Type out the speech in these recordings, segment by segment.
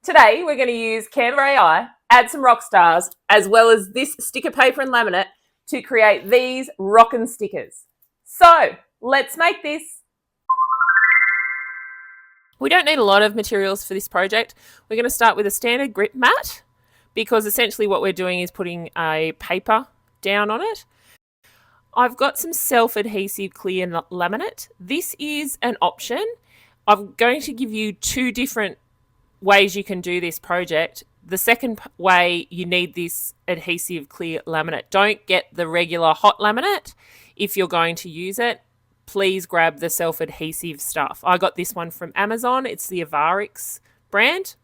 Today, we're going to use Canva AI, add some rock stars, as well as this sticker paper and laminate to create these rockin' stickers. So, let's make this. We don't need a lot of materials for this project. We're going to start with a standard grip mat because essentially what we're doing is putting a paper down on it. I've got some self-adhesive clear laminate. This is an option. I'm going to give you two different ways you can do this project. The second way, you need this adhesive clear laminate. Don't get the regular hot laminate if you're going to use it. Please grab the self-adhesive stuff. I got this one from Amazon. It's the embark brand.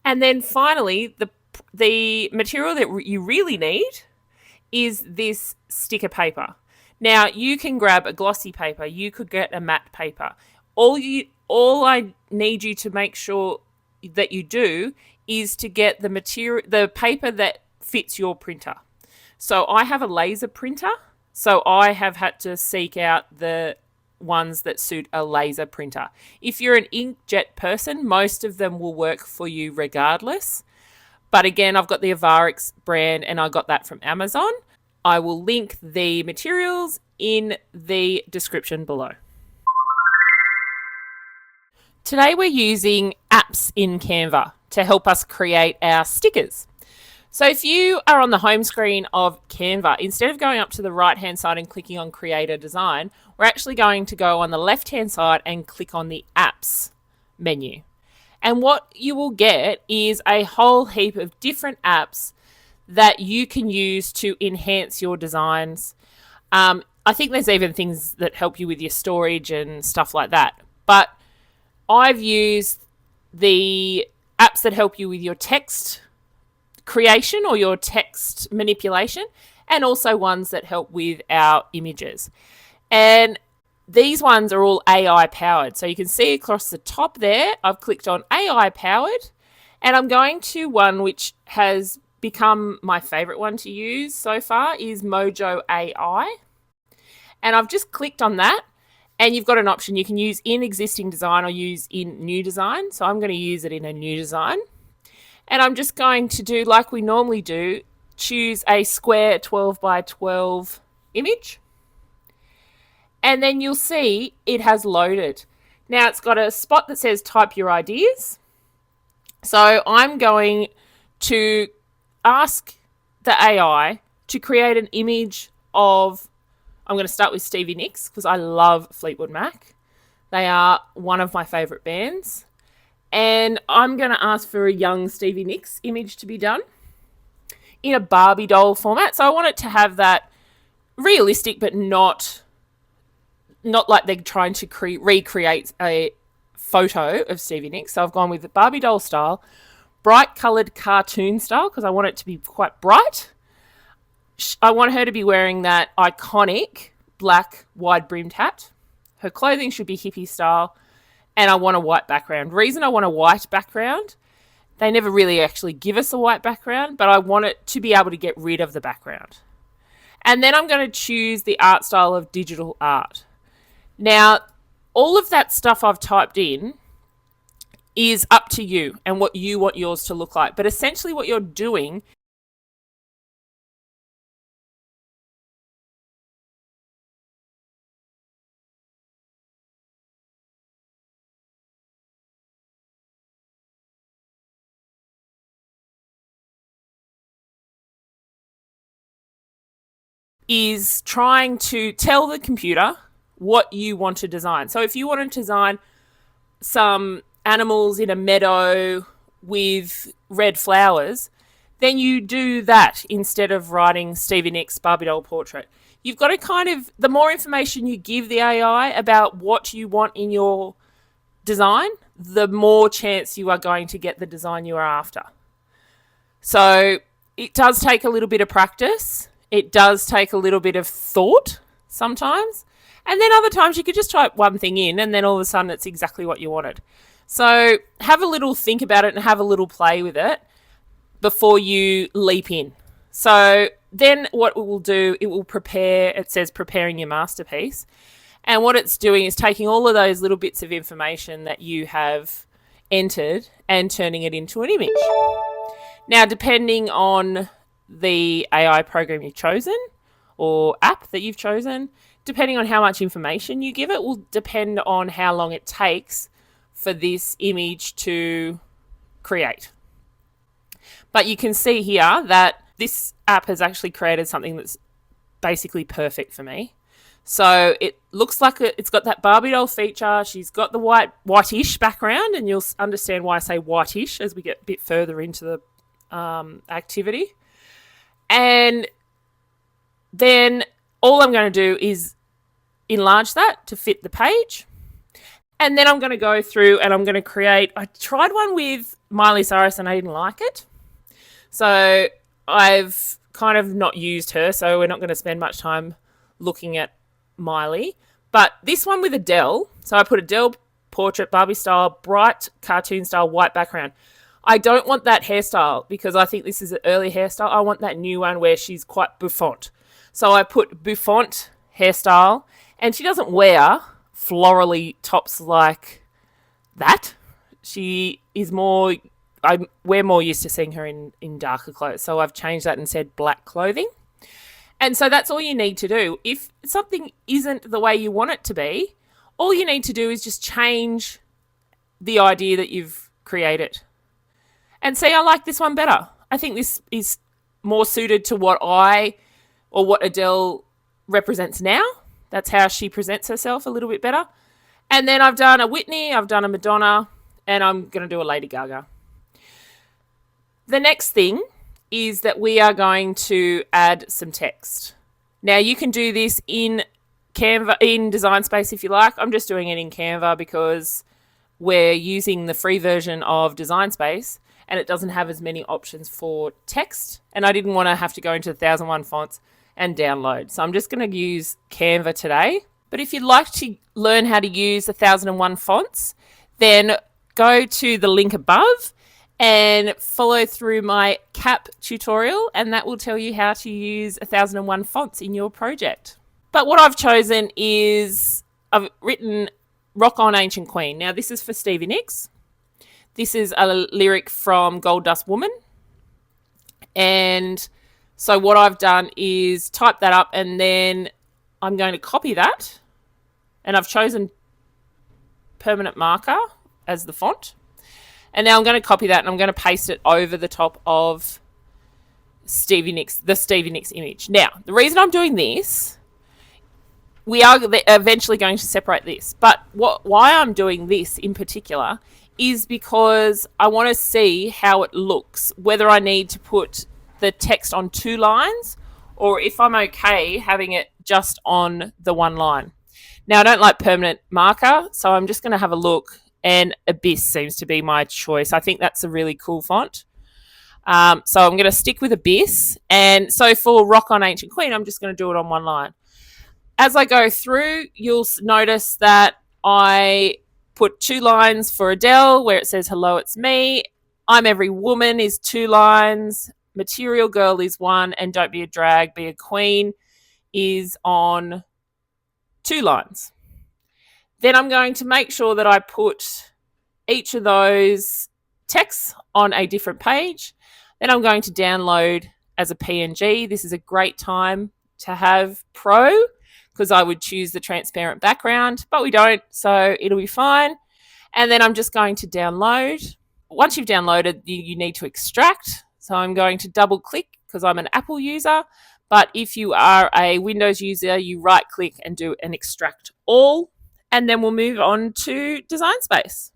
And then finally, the material that you really need is this sticker paper. Now, you can grab a glossy paper. You could get a matte paper. All I need you to make sure that you do is to get the paper that fits your printer. So I have a laser printer, so I have had to seek out the ones that suit a laser printer. If you're an inkjet person, most of them will work for you regardless. But again, I've got the embark brand and I got that from Amazon. I will link the materials in the description below. Today we're using apps in Canva to help us create our stickers. So if you are on the home screen of Canva, instead of going up to the right-hand side and clicking on Create a Design, we're actually going to go on the left-hand side and click on the Apps menu. And what you will get is a whole heap of different apps that you can use to enhance your designs. I think there's even things that help you with your storage and stuff like that. But I've used the apps that help you with your text creation or your text manipulation, and also ones that help with our images. And these ones are all AI powered. So you can see across the top there, I've clicked on AI powered, and I'm going to one which has become my favorite one to use so far is Mojo AI. And I've just clicked on that. And you've got an option you can use in existing design or use in new design. So I'm going to use it in a new design. And I'm just going to do like we normally do, choose a square 12 by 12 image. And then you'll see it has loaded. Now it's got a spot that says type your ideas. So I'm going to ask the AI to create an image of, I'm going to start with Stevie Nicks because I love Fleetwood Mac. They are one of my favourite bands. And I'm going to ask for a young Stevie Nicks image to be done in a Barbie doll format. So I want it to have that realistic but not like they're trying to recreate a photo of Stevie Nicks. So I've gone with the Barbie doll style, bright coloured cartoon style because I want it to be quite bright. I want her to be wearing that iconic black wide-brimmed hat. Her clothing should be hippie style, and I want a white background. Reason I want a white background, they never really actually give us a white background, but I want it to be able to get rid of the background. And then I'm going to choose the art style of digital art. Now, all of that stuff I've typed in is up to you and what you want yours to look like. But essentially what you're doing is trying to tell the computer what you want to design. So if you want to design some animals in a meadow with red flowers, then you do that instead of writing Stevie Nicks Barbie doll portrait. You've got to the more information you give the AI about what you want in your design, the more chance you are going to get the design you are after. So it does take a little bit of practice. It does take a little bit of thought sometimes. And then other times you could just type one thing in and then all of a sudden it's exactly what you wanted. So have a little think about it and have a little play with it before you leap in. So then what it will do, it will prepare, it says preparing your masterpiece. And what it's doing is taking all of those little bits of information that you have entered and turning it into an image. Now, depending on the AI program you've chosen or app that you've chosen, depending on how much information you give it, will depend on how long it takes for this image to create. But you can see here that this app has actually created something that's basically perfect for me. So it looks like it's got that Barbie doll feature. She's got the whitish background, and you'll understand why I say whitish as we get a bit further into the activity. And then all I'm going to do is enlarge that to fit the page. And then I'm going to go through and I'm going to create. I tried one with Miley Cyrus and I didn't like it. So I've kind of not used her. So we're not going to spend much time looking at Miley. But this one with Adele. So I put Adele portrait, Barbie style, bright cartoon style, white background. I don't want that hairstyle because I think this is an early hairstyle. I want that new one where she's quite bouffant. So I put bouffant hairstyle, and she doesn't wear florally tops like that. She is more, we're more used to seeing her in darker clothes. So I've changed that and said black clothing. And so that's all you need to do. If something isn't the way you want it to be, all you need to do is just change the idea that you've created. And see, I like this one better. I think this is more suited to what Adele represents now. That's how she presents herself a little bit better. And then I've done a Whitney, I've done a Madonna, and I'm going to do a Lady Gaga. The next thing is that we are going to add some text. Now, you can do this in Canva, in Design Space if you like. I'm just doing it in Canva because we're using the free version of Design Space and it doesn't have as many options for text. And I didn't want to have to go into 1001 fonts and download. So I'm just going to use Canva today. But if you'd like to learn how to use 1001 fonts, then go to the link above and follow through my CAP tutorial, and that will tell you how to use 1001 fonts in your project. But what I've chosen is I've written Rock On Ancient Queen. Now, this is for Stevie Nicks. This is a lyric from Gold Dust Woman. And so what I've done is type that up, and then I'm going to copy that. And I've chosen permanent marker as the font. And now I'm going to copy that and I'm going to paste it over the top of the Stevie Nicks image. Now, the reason I'm doing this, we are eventually going to separate this. But why I'm doing this in particular is because I want to see how it looks, whether I need to put the text on 2 lines or if I'm okay having it just on the 1 line. Now, I don't like permanent marker, so I'm just going to have a look. And Abyss seems to be my choice. I think that's a really cool font. So I'm going to stick with Abyss. And so for Rock On Ancient Queen, I'm just going to do it on 1 line. As I go through, you'll notice that I put 2 lines for Adele where it says, hello, it's me. I'm Every Woman is 2 lines. Material Girl is 1. And Don't Be a Drag, Be a Queen is on 2 lines. Then I'm going to make sure that I put each of those texts on a different page. Then I'm going to download as a PNG. This is a great time to have Pro because I would choose the transparent background, but we don't, so it'll be fine. And then I'm just going to download. Once you've downloaded, you need to extract. So I'm going to double click because I'm an Apple user. But if you are a Windows user, you right click and do an extract all. And then we'll move on to Design Space.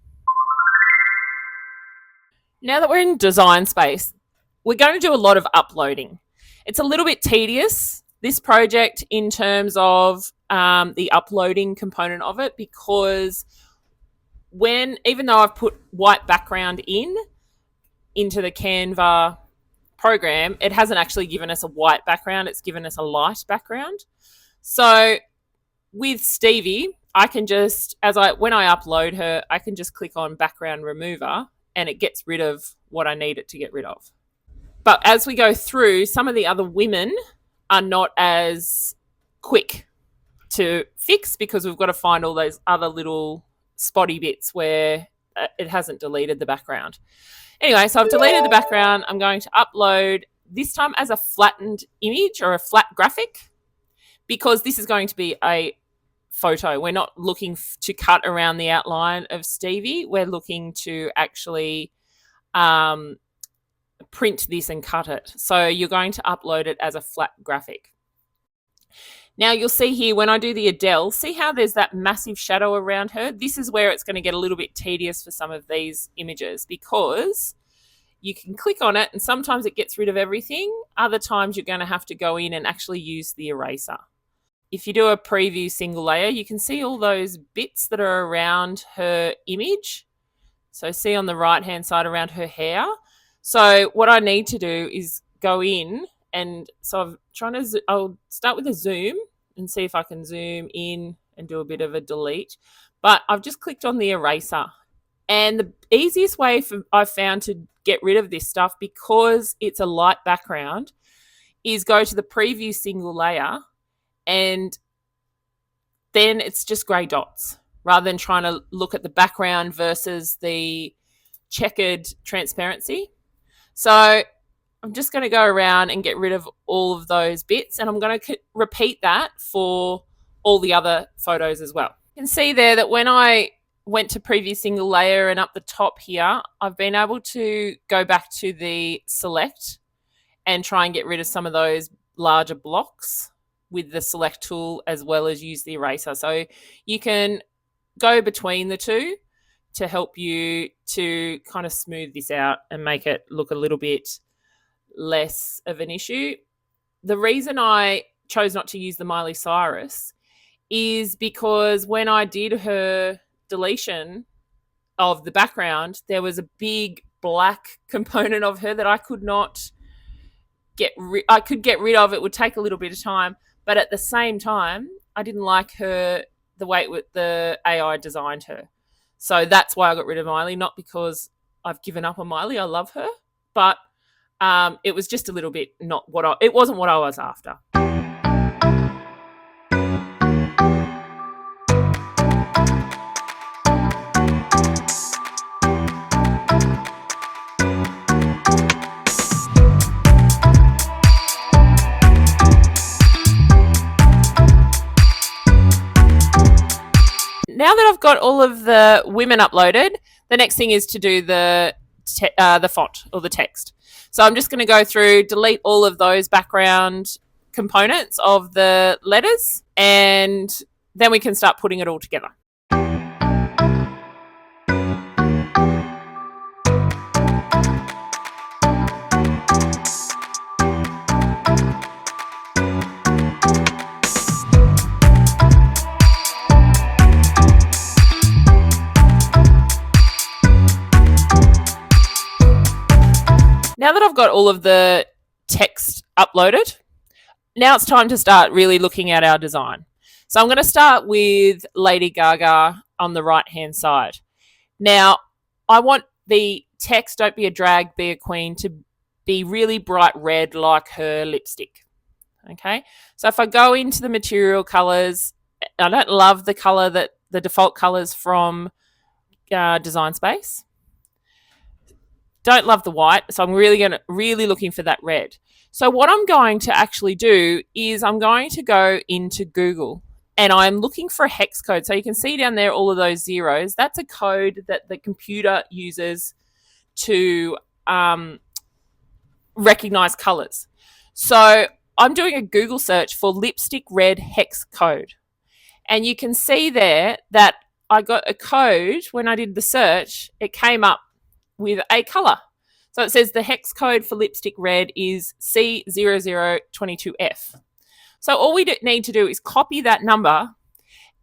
Now that we're in Design Space, we're going to do a lot of uploading. It's a little bit tedious, this project, in terms of the uploading component of it, because even though I've put white background into the Canva program, it hasn't actually given us a white background. It's given us a light background. So with Stevie, I can just, when I upload her, I can just click on background remover and it gets rid of what I need it to get rid of. But as we go through, some of the other women are not as quick to fix because we've got to find all those other little spotty bits where it hasn't deleted the background. Anyway, so I've deleted the background. I'm going to upload this time as a flattened image or a flat graphic, because this is going to be a photo. We're not looking to cut around the outline of Stevie. We're looking to actually print this and cut it. So you're going to upload it as a flat graphic. Now you'll see here when I do the Adele, see how there's that massive shadow around her? This is where it's going to get a little bit tedious for some of these images, because you can click on it and sometimes it gets rid of everything. Other times you're going to have to go in and actually use the eraser. If you do a preview single layer, you can see all those bits that are around her image. So see on the right-hand side around her hair. So what I need to do is go in, and so I'm trying to, I'll start with a zoom and see if I can zoom in and do a bit of a delete. But I've just clicked on the eraser. And the easiest way I've found to get rid of this stuff, because it's a light background, is go to the preview single layer, and then it's just grey dots, rather than trying to look at the background versus the checkered transparency. So I'm just going to go around and get rid of all of those bits, and I'm going to repeat that for all the other photos as well. You can see there that when I went to preview single layer and up the top here, I've been able to go back to the select and try and get rid of some of those larger blocks with the select tool, as well as use the eraser. So you can go between the two to help you to kind of smooth this out and make it look a little bit less of an issue. The reason I chose not to use the Miley Cyrus is because when I did her deletion of the background, there was a big black component of her that I could not I could get rid of. It would take a little bit of time, but at the same time, I didn't like her, the way the AI designed her. So that's why I got rid of Miley, not because I've given up on Miley. I love her, but it was just a little bit not what it wasn't what I was after. Now that I've got all of the women uploaded, the next thing is to do the font or the text. So I'm just going to go through, delete all of those background components of the letters, and then we can start putting it all together. Now that I've got all of the text uploaded, now it's time to start really looking at our design. So I'm going to start with Lady Gaga on the right-hand side. Now, I want the text, "Don't be a drag, be a queen," to be really bright red like her lipstick. Okay, so if I go into the material colors, I don't love the color that the default colors from Design Space. Don't love the white, so I'm really looking for that red. So what I'm going to actually do is I'm going to go into Google, and I'm looking for a hex code. So you can see down there all of those zeros. That's a code that the computer uses to recognize colors. So I'm doing a Google search for lipstick red hex code. And you can see there that I got a code. When I did the search, it came up with a color. So it says the hex code for lipstick red is C0022F. So all we need to do is copy that number,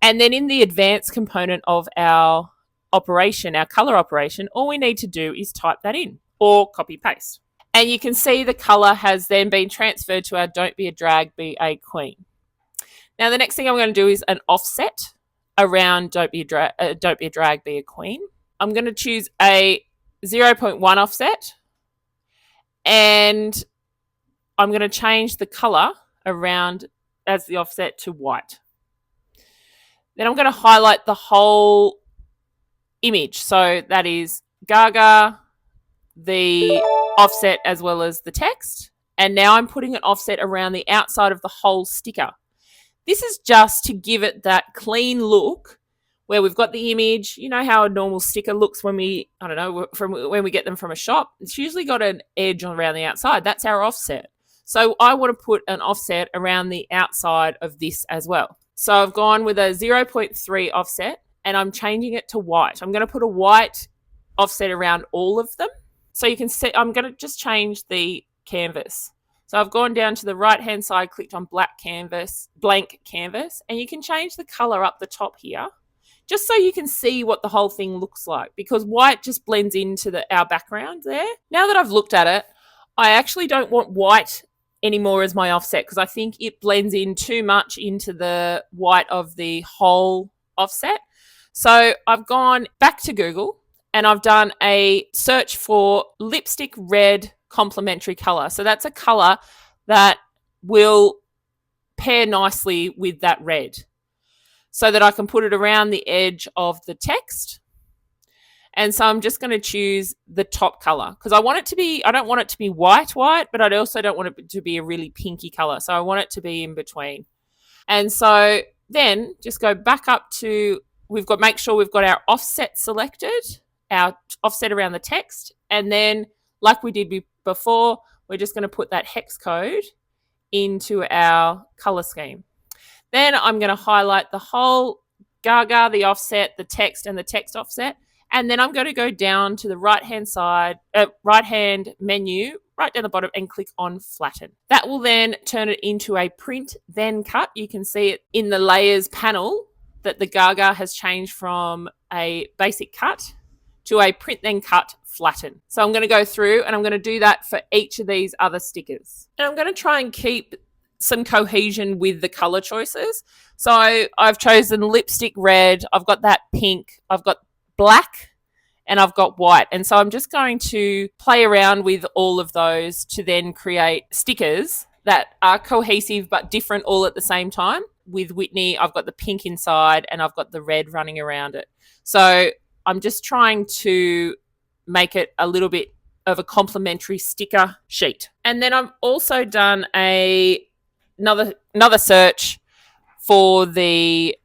and then in the advanced component of our operation, our color operation, all we need to do is type that in or copy paste. And you can see the color has then been transferred to our "Don't be a drag, be a queen." Now the next thing I'm going to do is an offset around "Don't be a drag, be a queen." I'm going to choose a 0.1 offset, and I'm going to change the color around as the offset to white. Then I'm going to highlight the whole image. So that is Gaga, the offset, as well as the text. And now I'm putting an offset around the outside of the whole sticker. This is just to give it that clean look where we've got the image. You know how a normal sticker looks when I don't know, from when we get them from a shop. It's usually got an edge around the outside. That's our offset. So I want to put an offset around the outside of this as well. So I've gone with a 0.3 offset and I'm changing it to white. I'm going to put a white offset around all of them. So you can see, I'm going to just change the canvas. So I've gone down to the right-hand side, clicked on blank canvas, and you can change the color up the top here, just so you can see what the whole thing looks like, because white just blends into our background there. Now that I've looked at it, I actually don't want white anymore as my offset because I think it blends in too much into the white of the whole offset. So I've gone back to Google and I've done a search for lipstick red complementary color. So that's a color that will pair nicely with that red so that I can put it around the edge of the text. And so I'm just going to choose the top color because I don't want it to be white, but I also don't want it to be a really pinky color. So I want it to be in between. And so then just go back up to, make sure we've got our offset selected, our offset around the text. And then like we did before, we're just going to put that hex code into our color scheme. Then I'm going to highlight the whole Gaga, the offset, the text, and the text offset. And then I'm going to go down to the right-hand menu, right down the bottom, and click on flatten. That will then turn it into a print, then cut. You can see it in the layers panel that the Gaga has changed from a basic cut to a print, then cut, flatten. So I'm going to go through and I'm going to do that for each of these other stickers. And I'm going to try and keep some cohesion with the color choices. So I've chosen lipstick red, I've got that pink, I've got black, and I've got white. And so I'm just going to play around with all of those to then create stickers that are cohesive but different all at the same time. With Whitney, I've got the pink inside and I've got the red running around it. So I'm just trying to make it a little bit of a complementary sticker sheet. And then I've also done another search for the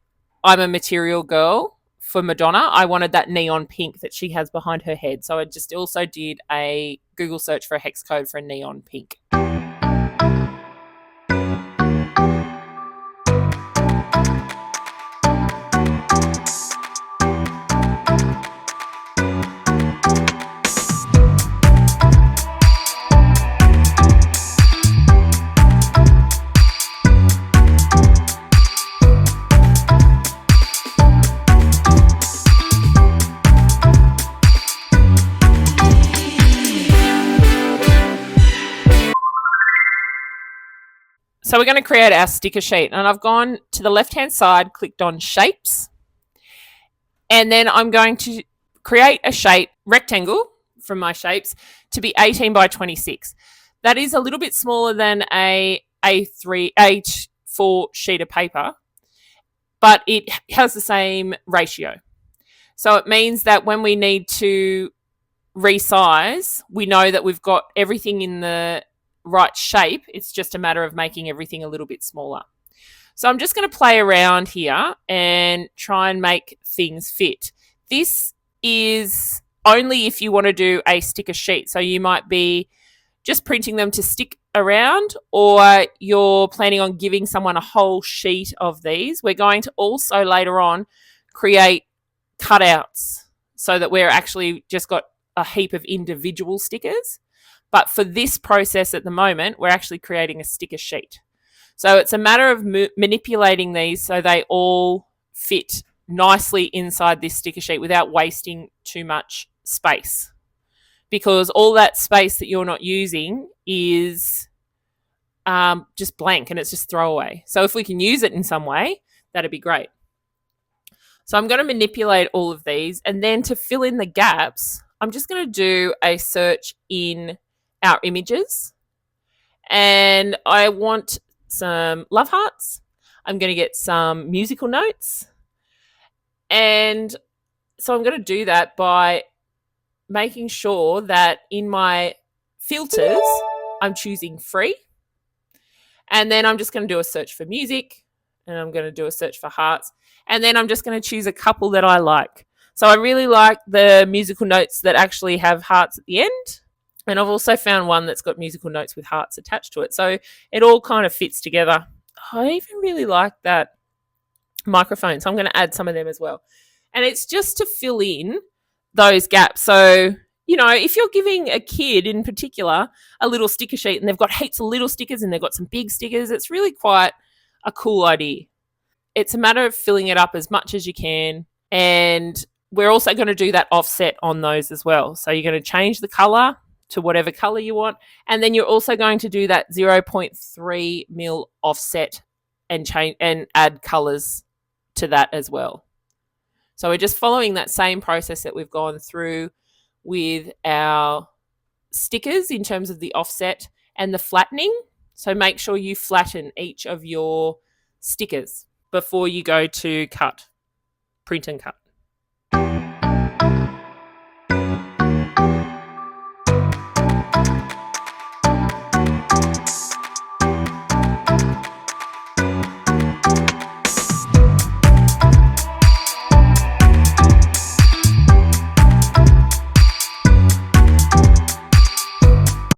I'm a Material Girl for Madonna. I wanted that neon pink that she has behind her head. So I just also did a Google search for a hex code for a neon pink. So we're going to create our sticker sheet, and I've gone to the left-hand side, clicked on shapes, and then I'm going to create a shape rectangle from my shapes to be 18 by 26. That is a little bit smaller than a A4 sheet of paper, but it has the same ratio. So it means that when we need to resize, we know that we've got everything in the right shape. It's just a matter of making everything a little bit smaller. So I'm just going to play around here and try and make things fit. This is only if you want to do a sticker sheet. So you might be just printing them to stick around, or you're planning on giving someone a whole sheet of these. We're going to also later on create cutouts so that we're actually just got a heap of individual stickers. But for this process at the moment, we're actually creating a sticker sheet. So it's a matter of manipulating these so they all fit nicely inside this sticker sheet without wasting too much space. Because all that space that you're not using is just blank and it's just throwaway. So if we can use it in some way, that'd be great. So I'm going to manipulate all of these, and then to fill in the gaps, I'm just going to do a search in our images, and I want some love hearts. I'm going to get some musical notes, and So I'm going to do that by making sure that in my filters, I'm choosing free. And then I'm just going to do a search for music, and I'm going to do a search for hearts. And then I'm just going to choose a couple that I like. So I really like the musical notes that actually have hearts at the end. And I've also found one that's got musical notes with hearts attached to it. So it all kind of fits together. I even really like that microphone. So I'm going to add some of them as well. And it's just to fill in those gaps. So, you know, if you're giving a kid in particular a little sticker sheet and they've got heaps of little stickers and they've got some big stickers, it's really quite a cool idea. It's a matter of filling it up as much as you can. And we're also going to do that offset on those as well. So you're going to change the color to whatever color you want. And then you're also going to do that 0.3 mil offset and change and add colors to that as well. So we're just following that same process that we've gone through with our stickers in terms of the offset and the flattening. So make sure you flatten each of your stickers before you go to cut, print and cut.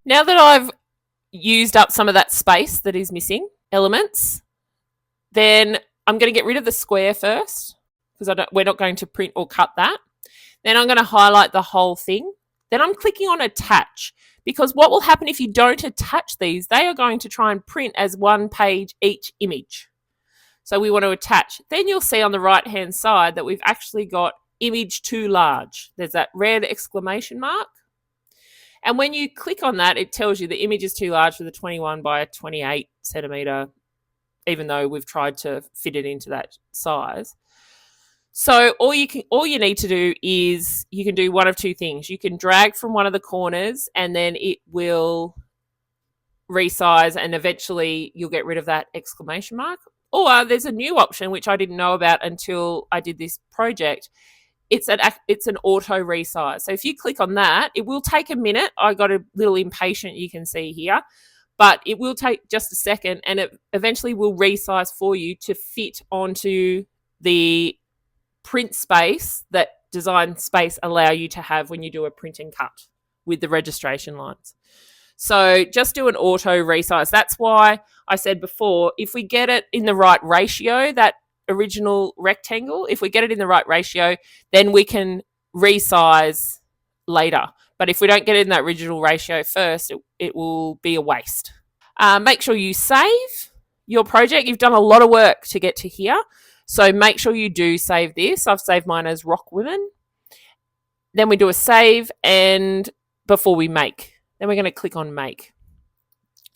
Now that I've used up some of that space that is missing elements, then I'm going to get rid of the square first because we're not going to print or cut that. Then I'm going to highlight the whole thing. Then I'm clicking on attach because what will happen if you don't attach these, they are going to try and print as one page each image. So we want to attach. Then you'll see on the right hand side that we've actually got image too large. There's that red exclamation mark. And when you click on that, it tells you the image is too large for the 21 by 28 centimeter, even though we've tried to fit it into that size. So all you need to do is you can do one of two things. You can drag from one of the corners and then it will resize and eventually you'll get rid of that exclamation mark. Or there's a new option which I didn't know about until I did this project. It's an auto resize. So if you click on that, it will take a minute. I got a little impatient, you can see here, but it will take just a second and it eventually will resize for you to fit onto the print space that design space allow you to have when you do a print and cut with the registration lines. So just do an auto resize. That's why I said before, if we get it in the right ratio, that original rectangle, if we get it in the right ratio, then we can resize later. But if we don't get it in that original ratio first, it will be a waste. Make sure you save your project. You've done a lot of work to get to here. So make sure you do save this. I've saved mine as Rock Women. Then we do a save and before we make. Then we're going to click on make.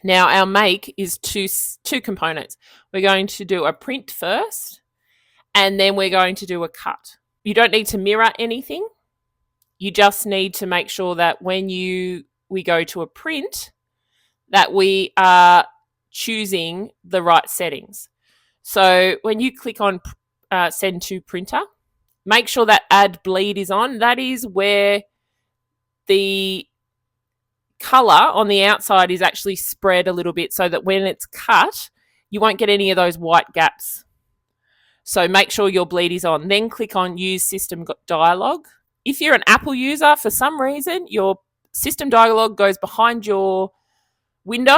Now our make is two components. We're going to do a print first and then we're going to do a cut. You don't need to mirror anything. You just need to make sure that when we go to a print, that we are choosing the right settings. So when you click on send to printer, make sure that add bleed is on. That is where the color on the outside is actually spread a little bit so that when it's cut, you won't get any of those white gaps. So make sure your bleed is on. Then click on use system dialog. If you're an Apple user, for some reason, your system dialog goes behind your window.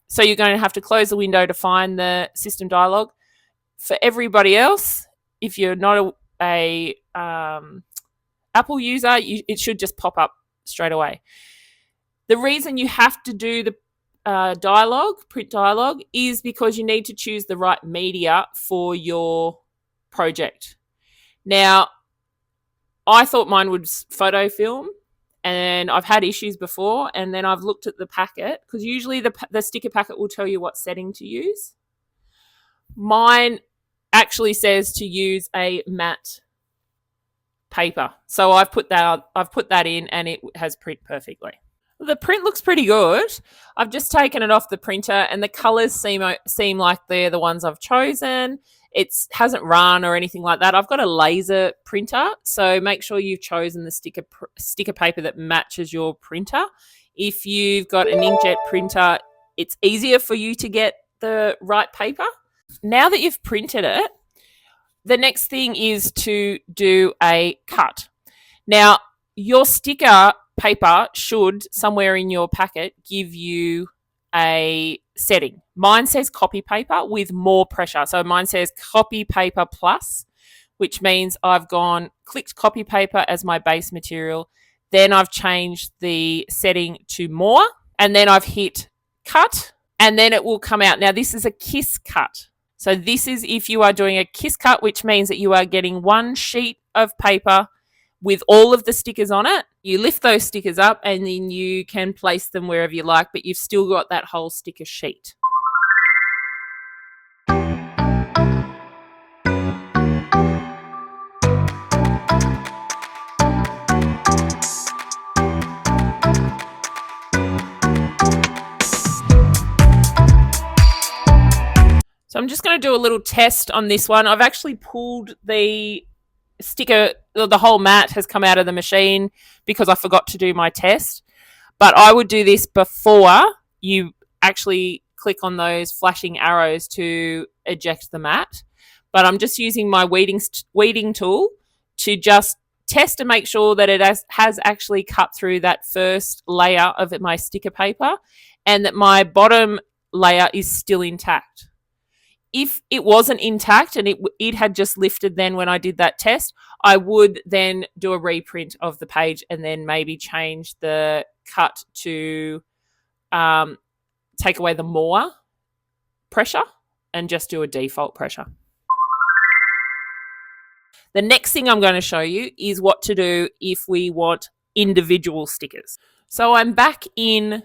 So you're going to have to close the window to find the system dialog. For everybody else, if you're not a Apple user, it should just pop up straight away. The reason you have to do the print dialog, is because you need to choose the right media for your project. Now, I thought mine was photo film, and I've had issues before, and then I've looked at the packet, because usually the sticker packet will tell you what setting to use. Mine actually says to use a matte paper. So I've put that in and it has print perfectly. The print looks pretty good. I've just taken it off the printer and the colors seem like they're the ones I've chosen. it hasn't run or anything like that. I've got a laser printer, so make sure you've chosen the sticker paper that matches your printer. If you've got an inkjet printer, it's easier for you to get the right paper. Now that you've printed it, the next thing is to do a cut. Now, your sticker paper should, somewhere in your packet, give you a setting. Mine says copy paper with more pressure. So mine says copy paper plus, which means I've clicked copy paper as my base material. Then I've changed the setting to more, and then I've hit cut, and then it will come out. Now, this is a kiss cut. So this is if you are doing a kiss cut, which means that you are getting one sheet of paper with all of the stickers on it. You lift those stickers up and then you can place them wherever you like, but you've still got that whole sticker sheet. So I'm just going to do a little test on this one. I've actually pulled the sticker, the whole mat has come out of the machine because I forgot to do my test. But I would do this before you actually click on those flashing arrows to eject the mat. But I'm just using my weeding tool to just test and make sure that it has actually cut through that first layer of my sticker paper and that my bottom layer is still intact. If it wasn't intact and it had just lifted then when I did that test, I would then do a reprint of the page and then maybe change the cut to take away the more pressure and just do a default pressure. The next thing I'm going to show you is what to do if we want individual stickers. So I'm back in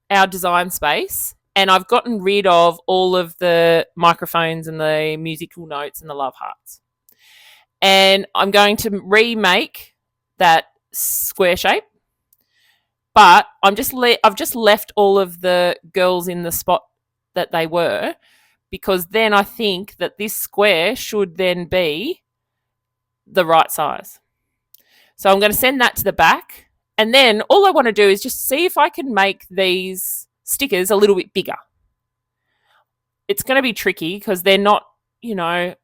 our design space, and I've gotten rid of all of the microphones and the musical notes and the love hearts. And I'm going to remake that square shape. But I've just left all of the girls in the spot that they were, because then I think that this square should then be the right size. So I'm going to send that to the back. And then all I want to do is just see if I can make these stickers a little bit bigger. It's going to be tricky because they're not,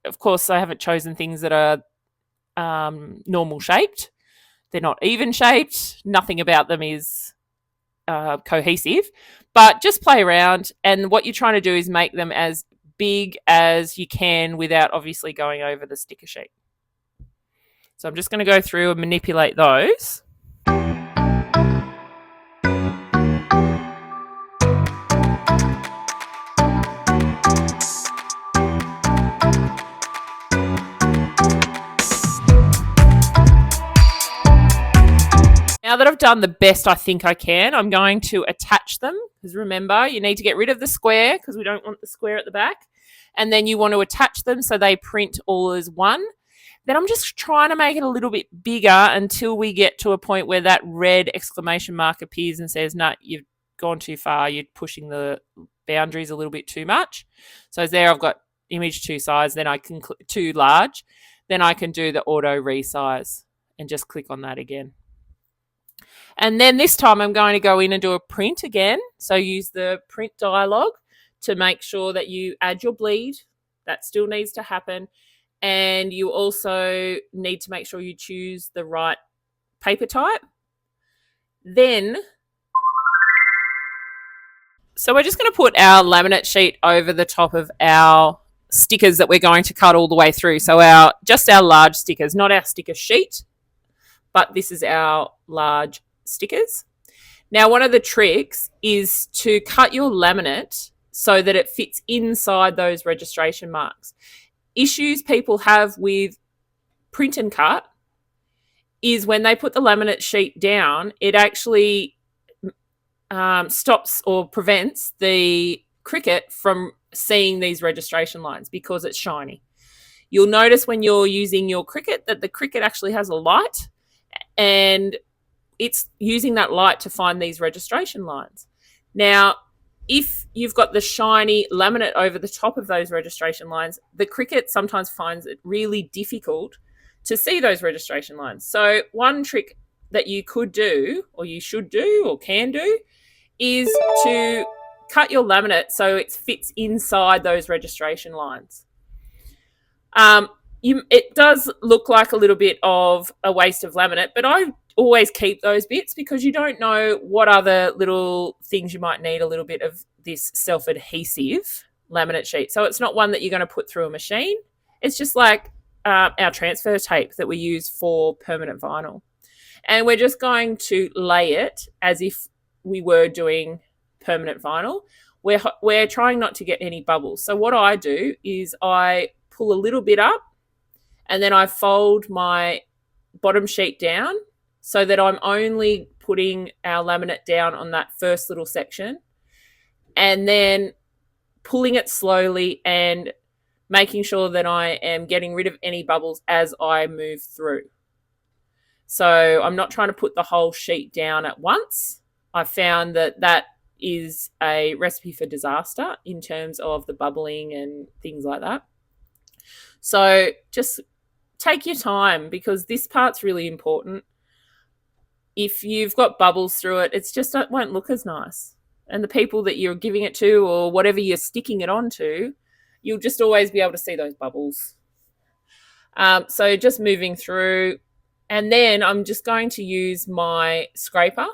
of course I haven't chosen things that are normal shaped. They're not even shaped. Nothing about them is cohesive, but just play around. And what you're trying to do is make them as big as you can without obviously going over the sticker sheet. So I'm just going to go through and manipulate those. Now that I've done the best I think I can, I'm going to attach them, because remember, you need to get rid of the square because we don't want the square at the back. And then you want to attach them so they print all as one. Then I'm just trying to make it a little bit bigger until we get to a point where that red exclamation mark appears and says, no, you've gone too far. You're pushing the boundaries a little bit too much. So there I've got image too size, then I can too large. Then I can do the auto resize and just click on that again. And then this time I'm going to go in and do a print again. So use the print dialog to make sure that you add your bleed. That still needs to happen. And you also need to make sure you choose the right paper type. So we're just going to put our laminate sheet over the top of our stickers that we're going to cut all the way through. So just our large stickers, not our sticker sheet, but this is our large stickers. Now, one of the tricks is to cut your laminate so that it fits inside those registration marks. Issues people have with print and cut is when they put the laminate sheet down, it actually stops or prevents the Cricut from seeing these registration lines because it's shiny. You'll notice when you're using your Cricut that the Cricut actually has a light, and it's using that light to find these registration lines. Now, if you've got the shiny laminate over the top of those registration lines, the Cricut sometimes finds it really difficult to see those registration lines. So one trick that you could do, or you should do, or can do, is to cut your laminate so it fits inside those registration lines. It does look like a little bit of a waste of laminate, but I always keep those bits because you don't know what other little things you might need a little bit of this self-adhesive laminate sheet. So it's not one that you're going to put through a machine. It's just like our transfer tape that we use for permanent vinyl. And we're just going to lay it as if we were doing permanent vinyl. We're trying not to get any bubbles. So what I do is I pull a little bit up and then I fold my bottom sheet down so that I'm only putting our laminate down on that first little section and then pulling it slowly and making sure that I am getting rid of any bubbles as I move through. So I'm not trying to put the whole sheet down at once. I found that that is a recipe for disaster in terms of the bubbling and things like that. So just take your time because this part's really important. If you've got bubbles through it, it won't look as nice. And the people that you're giving it to or whatever you're sticking it onto, you'll just always be able to see those bubbles. So just moving through. And then I'm just going to use my scraper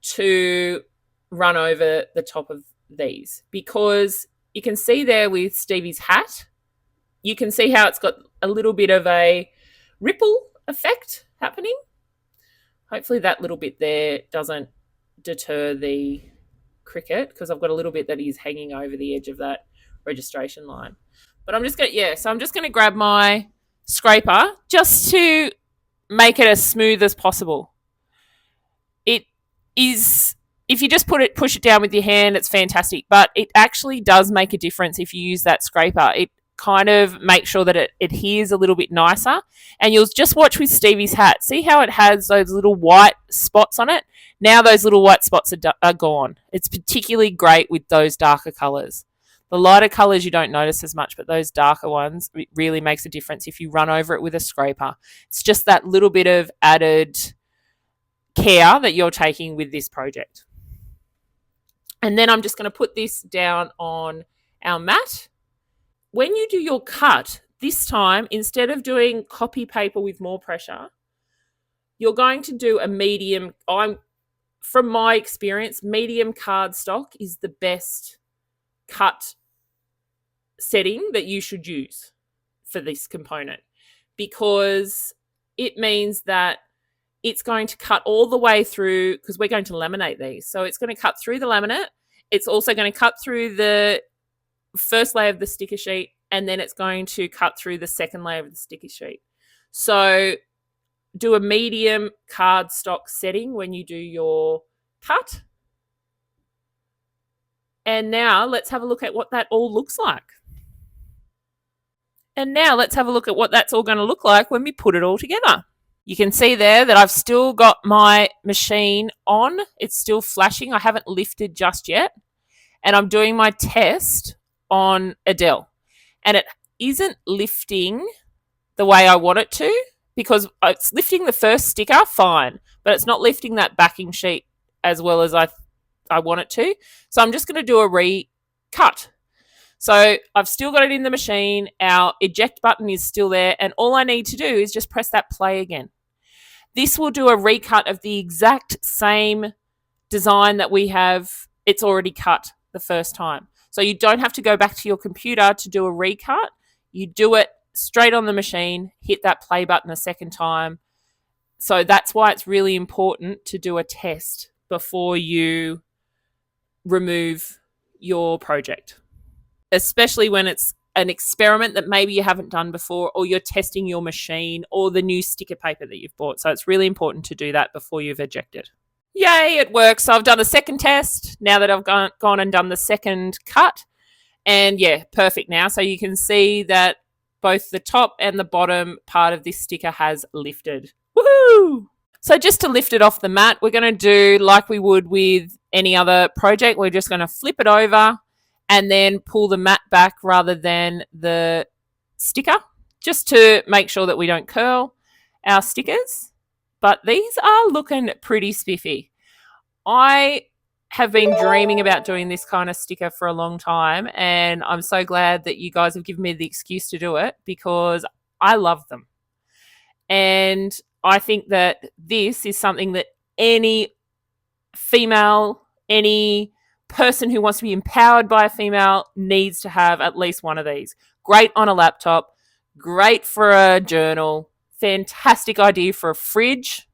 to run over the top of these because you can see there with Stevie's hat, you can see how it's got a little bit of a ripple effect happening. Hopefully that little bit there doesn't deter the Cricut because I've got a little bit that is hanging over the edge of that registration line. But I'm just going to grab my scraper just to make it as smooth as possible. It is, if you just push it down with your hand, it's fantastic. But it actually does make a difference if you use that scraper. It kind of makes sure that it adheres a little bit nicer. And you'll just watch with Stevie's hat. See how it has those little white spots on it? Now those little white spots are gone. It's particularly great with those darker colours. The lighter colours you don't notice as much, but those darker ones, it really makes a difference if you run over it with a scraper. It's just that little bit of added care that you're taking with this project. And then I'm just going to put this down on our mat. When you do your cut, this time, instead of doing copy paper with more pressure, you're going to do a medium. From my experience, medium cardstock is the best cut setting that you should use for this component because it means that it's going to cut all the way through because we're going to laminate these. So it's going to cut through the laminate. It's also going to cut through the first layer of the sticker sheet and then it's going to cut through the second layer of the sticker sheet. So do a medium cardstock setting when you do your cut. And now let's have a look at what that all looks like. And now let's have a look at what that's all going to look like when we put it all together. You can see there that I've still got my machine on. It's still flashing. I haven't lifted just yet. And I'm doing my test on Adele. And it isn't lifting the way I want it to because it's lifting the first sticker, fine. But it's not lifting that backing sheet as well as I want it to. So I'm just going to do a recut. So I've still got it in the machine. Our eject button is still there. And all I need to do is just press that play again. This will do a recut of the exact same design that we have. It's already cut the first time. So you don't have to go back to your computer to do a recut. You do it straight on the machine, hit that play button a second time. So that's why it's really important to do a test before you remove your project, especially when it's an experiment that maybe you haven't done before or you're testing your machine or the new sticker paper that you've bought. So it's really important to do that before you've ejected. Yay, it works. So I've done a second test now that I've gone and done the second cut. And yeah, perfect now. So you can see that both the top and the bottom part of this sticker has lifted. Woohoo! So just to lift it off the mat, we're going to do like we would with any other project. We're just going to flip it over and then pull the mat back rather than the sticker, just to make sure that we don't curl our stickers. But these are looking pretty spiffy. I have been dreaming about doing this kind of sticker for a long time, and I'm so glad that you guys have given me the excuse to do it because I love them. And I think that this is something that any female, any person who wants to be empowered by a female needs to have at least one of these. Great on a laptop, great for a journal, fantastic idea for a fridge.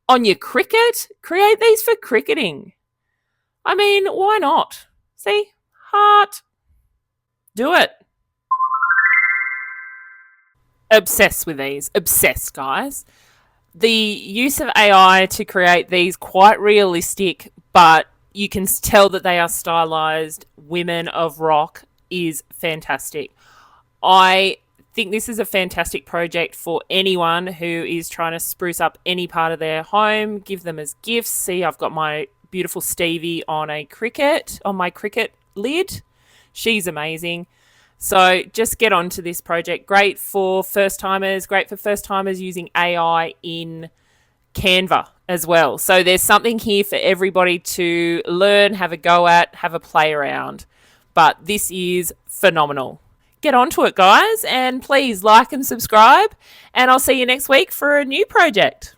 On your Cricut, create these for cricketing. I mean, why not? See? Heart. Do it. Obsessed with these. Obsessed, guys. The use of AI to create these quite realistic, but you can tell that they are stylized women of rock is fantastic. I think this is a fantastic project for anyone who is trying to spruce up any part of their home, give them as gifts. See, I've got my beautiful Stevie on my Cricut lid. She's amazing. So just get onto this project. Great for first timers, using AI in Canva as well. So there's something here for everybody to learn, have a go at, have a play around. But this is phenomenal. Get onto it, guys, and please like and subscribe, and I'll see you next week for a new project.